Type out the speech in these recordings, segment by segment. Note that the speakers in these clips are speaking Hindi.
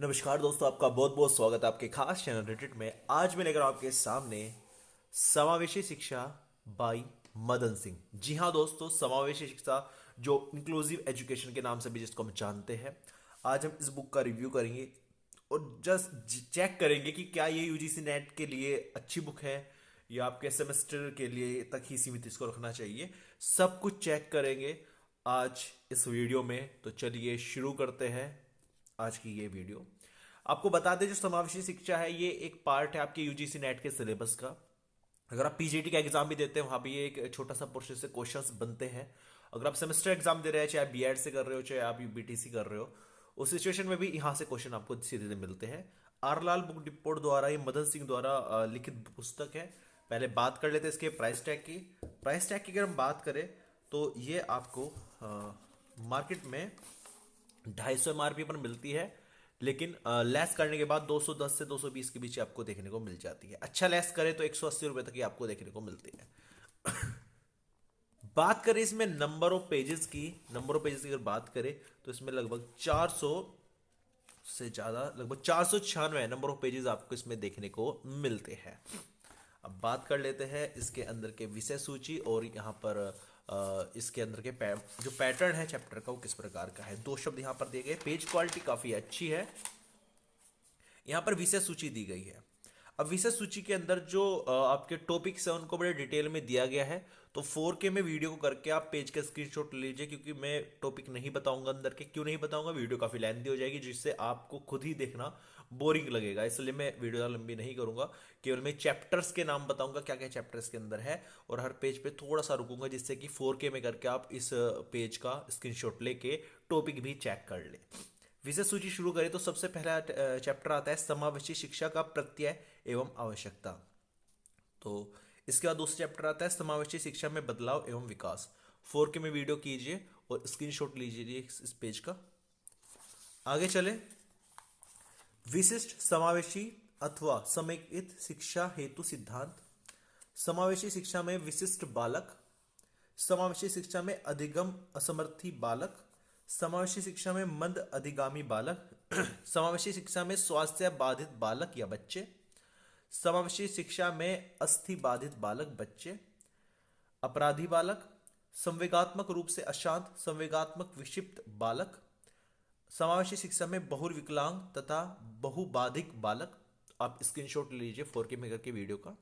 नमस्कार दोस्तों, आपका बहुत बहुत स्वागत है आपके खास चैनल रिट्रीट में। आज मैं लेकर आपके सामने समावेशी शिक्षा बाई मदन सिंह। जी हाँ दोस्तों, समावेशी शिक्षा जो इंक्लूसिव एजुकेशन के नाम से भी जिसको हम जानते हैं, आज हम इस बुक का रिव्यू करेंगे और जस्ट चेक करेंगे कि क्या ये यूजीसी नेट के लिए अच्छी बुक है या आपके सेमेस्टर के लिए तक ही सीमित इसको रखना चाहिए। सब कुछ चेक करेंगे आज इस वीडियो में। तो चलिए शुरू करते हैं आज की ये वीडियो। आपको बता दें, जो समावेशी शिक्षा है ये एक पार्ट है आपके यूजीसी नेट के सिलेबस का। अगर आप पीजीटी का एग्जाम भी देते हैं, वहां भी ये एक छोटा सा पोर्शन से क्वेश्चंस बनते हैं। अगर आप सेमेस्टर एग्जाम दे रहे हैं, चाहे बीएड से कर रहे हो चाहे आप बीटीसी कर रहे हो, उस सिचुएशन में भी यहाँ से क्वेश्चन आपको सीधे सीधे मिलते हैं। आरलाल बुक डिपोट द्वारा, ये मदन सिंह द्वारा लिखित पुस्तक है। पहले बात कर लेते हैं इसके प्राइस टैग की। प्राइस टैग की अगर हम बात करें तो ये आपको मार्केट में 250 एमआरपी पर मिलती है, लेकिन लेस करने के बाद 210 से 220 के बीच आपको देखने को मिल जाती है। अच्छा लेस करे तो 180 रुपए तक ही आपको देखने को मिलती है। बात करें इसमें नंबर ऑफ पेजेस की, अगर बात करें तो इसमें लगभग 400 से ज्यादा, लगभग 496 नंबर ऑफ पेजेस आपको इसमें देखने को मिलते हैं। अब बात कर लेते हैं इसके अंदर के विषय सूची और यहाँ पर इसके अंदर के जो पैटर्न है चैप्टर का वो किस प्रकार का है। दो शब्द यहाँ पर दिए गए। पेज क्वालिटी काफी अच्छी है। यहाँ पर विषय सूची दी गई है। अब विषय सूची के अंदर जो आपके टॉपिक्स है उनको बड़े डिटेल में दिया गया है। तो 4K में वीडियो को करके आप पेज का स्क्रीनशॉट लीजिए, क्योंकि मैं टॉपिक नहीं बताऊंगा अंदर के। क्यों नहीं बताऊंगा? वीडियो काफी लेंथी हो जाएगी, जिससे आपको खुद ही देखना बोरिंग लगेगा। इसलिए मैं वीडियो लंबी नहीं करूंगा, केवल मैं चैप्टर्स के नाम बताऊंगा, क्या क्या चैप्टर्स के अंदर है, और हर पेज पे थोड़ा सा रुकूंगा, जिससे कि 4K में करके आप इस पेज का स्क्रीनशॉट लेके टॉपिक भी चेक कर ले। विषय सूची शुरू करें तो सबसे पहला चैप्टर आता है समावेशी शिक्षा का प्रत्यय एवं आवश्यकता। तो इसके बाद दूसरा चैप्टर आता है समावेशी शिक्षा में बदलाव एवं विकास। 4K में वीडियो कीजिए और स्क्रीनशॉट लीजिए इस पेज का। आगे चले। विशिष्ट समावेशी अथवा समेकित शिक्षा हेतु सिद्धांत। समावेशी शिक्षा में विशिष्ट बालक, समावेशी शिक्षा में अधिगम असमर्थी बालक, समावेशी शिक्षा में मंद अधिगामी बालक, समावेशी शिक्षा में स्वास्थ्य बाधित बालक या बच्चे, समावेशी शिक्षा में अस्थि बाधित बालक बच्चे, अपराधी बालक, संवेगात्मक रूप से अशांत संवेगात्मक विक्षिप्त बालक, समावेशी शिक्षा में बहुविकलांग तथा बहुबाधिक बालक। आप स्क्रीनशॉट लीजिए 4K में करके वीडियो का।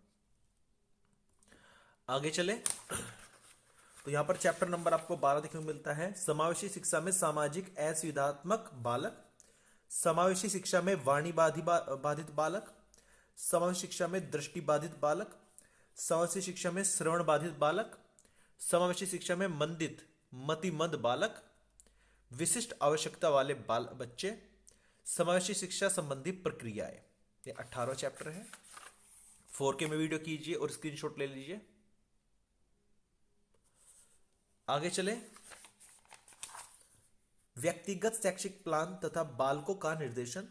आगे चले तो यहां पर चैप्टर नंबर आपको 12 देखने को मिलता है। समावेशी शिक्षा में सामाजिक असुविधात्मक बालक, समावेशी शिक्षा में वाणी बाधित बालक, समावेशी शिक्षा में दृष्टि बाधित बालक, समावेशी शिक्षा में श्रवण बाधित बालक, समावेशी शिक्षा में मतिमंद बालक, विशिष्ट आवश्यकता वाले बच्चे, समावेशी शिक्षा संबंधी प्रक्रियाएं। ये 18 चैप्टर है। 4K में वीडियो कीजिए और स्क्रीनशॉट ले लीजिए। आगे चले। व्यक्तिगत शैक्षिक प्लान तथा बालकों का निर्देशन,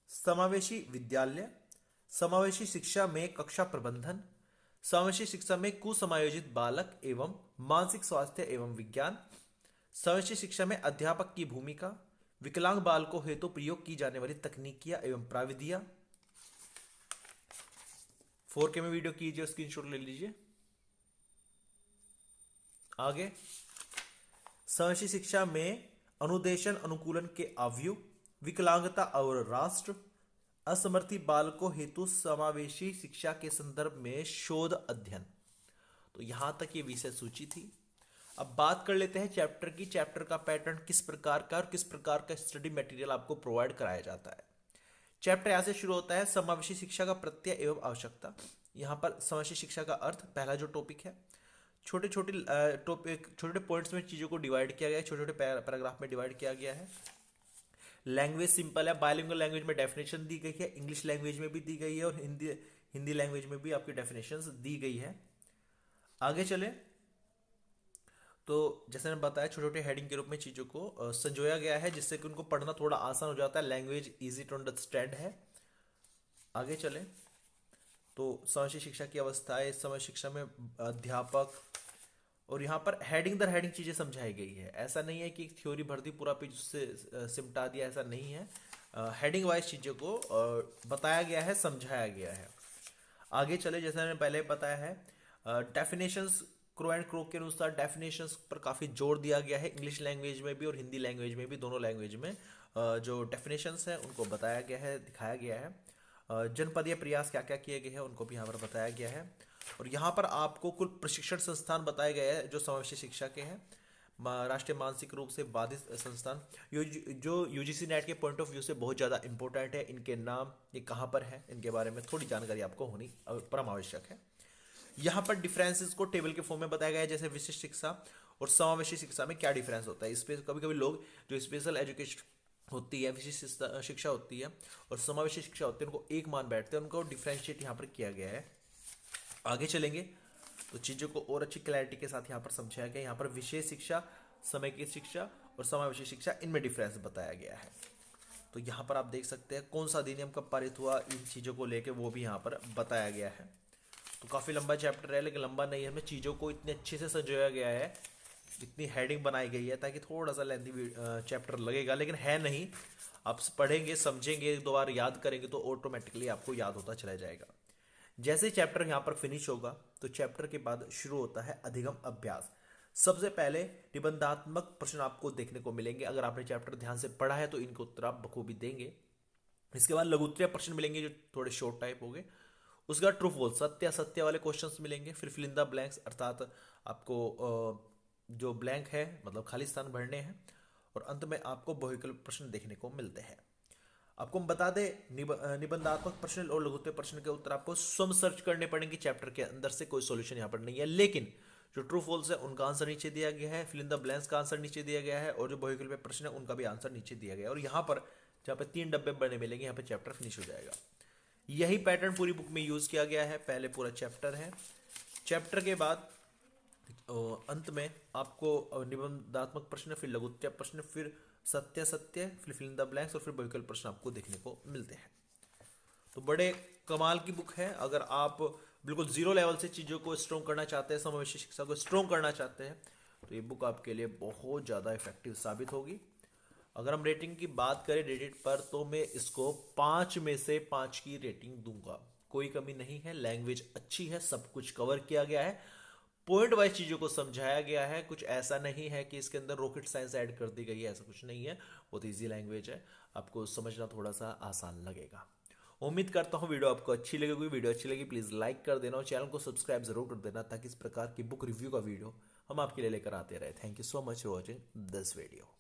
समावेशी विद्यालय, समावेशी शिक्षा में कक्षा प्रबंधन, समावेशी शिक्षा में कुसमायोजित बालक एवं मानसिक स्वास्थ्य एवं विज्ञान, समावेशी शिक्षा में अध्यापक की भूमिका, विकलांग बालकों हेतु प्रयोग की जाने वाली तकनीकियां एवं प्राविधियां। 4K में वीडियो कीजिए, स्क्रीनशॉट ले लीजिए। आगे। समावेशी शिक्षा में अनुदेशन अनुकूलन के अवयव, विकलांगता और राष्ट्र, असमर्थी बालकों हेतु समावेशी शिक्षा के संदर्भ में शोध अध्ययन। तो यहां तक ये विषय सूची थी। अब बात कर लेते हैं चैप्टर की। चैप्टर का पैटर्न किस प्रकार का और किस प्रकार का स्टडी मटेरियल आपको प्रोवाइड कराया जाता है। चैप्टर यहां से शुरू होता है, समावेशी शिक्षा का प्रत्यय एवं आवश्यकता। यहां पर समावेशी शिक्षा का अर्थ, पहला जो टॉपिक है, छोटे छोटे टॉपिक, छोटे पॉइंट्स में चीजों को डिवाइड किया गया है, छोटे छोटे पैराग्राफ में डिवाइड किया गया है। लैंग्वेज सिंपल है, बायलिंगुअल लैंग्वेज में डेफिनेशन दी गई है, इंग्लिश लैंग्वेज में भी दी गई है और हिंदी लैंग्वेज में भी आपकी डेफिनेशन दी गई है। आगे चले तो जैसे मैंने बताया, छोटे छोटे हेडिंग के रूप में चीजों को संजोया गया है, जिससे कि उनको पढ़ना थोड़ा आसान हो जाता है। लैंग्वेज इजी टू अंडरस्टैंड है। आगे चले तो समावेशी शिक्षा की अवस्थाएं, समावेशी शिक्षा में अध्यापक, और यहाँ पर हेडिंग दर हेडिंग चीजें समझाई गई है। ऐसा नहीं है कि थ्योरी भर दी पूरा पेज उससे सिमटा दिया, ऐसा नहीं है। हेडिंग वाइज चीज़ों को बताया गया है, समझाया गया है। आगे चले, जैसे मैंने पहले बताया है, डेफिनेशंस क्रो एंड क्रो के अनुसार डेफिनेशंस पर काफ़ी जोर दिया गया है। इंग्लिश लैंग्वेज में भी और हिंदी लैंग्वेज में भी, दोनों लैंग्वेज में जो डेफिनेशंस हैं उनको बताया गया है, दिखाया गया है। जनपदीय प्रयास क्या क्या किए गए हैं उनको भी यहाँ पर बताया गया है। और यहाँ पर आपको कुल प्रशिक्षण संस्थान बताए गए हैं जो समावेशी शिक्षा के हैं। राष्ट्रीय मानसिक रूप से बाधित संस्थान जो यूजीसी नेट के पॉइंट ऑफ व्यू से बहुत ज़्यादा इंपॉर्टेंट है। इनके नाम, ये कहाँ पर है, इनके बारे में थोड़ी जानकारी आपको होनी परम आवश्यक है। यहाँ पर डिफरेंसेस को टेबल के फॉर्म में बताया गया है, जैसे विशिष्ट शिक्षा और समावेशी शिक्षा में क्या डिफरेंस होता है। इस पे कभी कभी लोग जो स्पेशल एजुकेशन होती है, विशिष्ट शिक्षा होती है और समावेशी शिक्षा होती है, उनको एक मान बैठते हैं, उनको डिफ्रेंशिएट यहाँ पर किया गया है। आगे चलेंगे तो चीज़ों को और अच्छी क्लैरिटी के साथ यहाँ पर समझाया गया। यहाँ पर विशेष शिक्षा, समेकित शिक्षा और समावेशी शिक्षा, इनमें डिफरेंस बताया गया है। तो यहाँ पर आप देख सकते हैं कौन सा अधिनियम कब पारित हुआ, इन चीज़ों को लेके वो भी यहाँ पर बताया गया है। तो काफ़ी लंबा चैप्टर है, लेकिन लंबा नहीं है, हमें चीज़ों को इतने अच्छे से सजाया गया है, इतनी हेडिंग बनाई गई है ताकि थोड़ा सा लेंथी चैप्टर लगेगा, लेकिन है नहीं। आप पढ़ेंगे, समझेंगे, एक दो बार याद करेंगे तो ऑटोमेटिकली आपको याद होता चला जाएगा। जैसे चैप्टर यहाँ पर फिनिश होगा तो चैप्टर के बाद शुरू होता है अधिगम अभ्यास। सबसे पहले निबंधात्मक प्रश्न आपको देखने को मिलेंगे। अगर आपने चैप्टर ध्यान से पढ़ा है तो इनको उत्तर आप बखूबी देंगे। इसके बाद लघुत्तरीय प्रश्न मिलेंगे जो थोड़े शॉर्ट टाइप हो गए। उसके बाद ट्रू फॉल्स, सत्य असत्य वाले क्वेश्चंस मिलेंगे। फिर फिल इन द ब्लैंक्स, अर्थात आपको जो ब्लैंक है मतलब खाली स्थान भरने हैं। और अंत में आपको बहुविकल्प प्रश्न देखने को मिलते हैं। आपको हम बता दें, निबंधात्मक प्रश्न और लघुत्तरीय प्रश्न के उत्तर आपको स्वयं सर्च करने पड़ेंगे चैप्टर के अंदर से, कोई सॉल्यूशन यहाँ पर नहीं है। लेकिन जो ट्रू फॉल्स है उनका आंसर नीचे दिया गया है, फिल इन द ब्लैंक्स का आंसर नीचे दिया गया है, और जो बहुविकल्प प्रश्न है उनका भी आंसर नीचे दिया गया है। और यहाँ पर जहाँ पे 3 डब्बे बने मिलेंगे, यहाँ पे चैप्टर फिनिश हो जाएगा। यही पैटर्न पूरी बुक में यूज किया गया है। पहले पूरा चैप्टर है, चैप्टर के बाद अंत में आपको निबंधात्मक प्रश्न, फिर लघुत्तरीय प्रश्न, फिर सत्य सत्य, फिर फिल इन द ब्लैंक्स और फिर बहुविकल्प प्रश्न आपको देखने को मिलते हैं। तो बड़े कमाल की बुक है। अगर आप बिल्कुल जीरो लेवल से चीज़ों को स्ट्रॉन्ग करना चाहते हैं, समावेशी शिक्षा को स्ट्रॉन्ग करना चाहते हैं, तो ये बुक आपके लिए बहुत ज़्यादा इफेक्टिव साबित होगी। अगर हम रेटिंग की बात करें रेडिट पर, तो मैं इसको 5 में से 5 की रेटिंग दूंगा। कोई कमी नहीं है, लैंग्वेज अच्छी है, सब कुछ कवर किया गया है, पॉइंट वाइज चीज़ों को समझाया गया है। कुछ ऐसा नहीं है कि इसके अंदर रॉकेट साइंस ऐड कर दी गई है, ऐसा कुछ नहीं है। बहुत ईजी लैंग्वेज है, आपको समझना थोड़ा सा आसान लगेगा। उम्मीद करता हूँ वीडियो आपको अच्छी लगेगी। वीडियो अच्छी लगी प्लीज़ लाइक कर देना और चैनल को सब्सक्राइब जरूर कर देना, ताकि इस प्रकार की बुक रिव्यू का वीडियो हम आपके लिए लेकर आते रहे। Thank you so much for watching this video.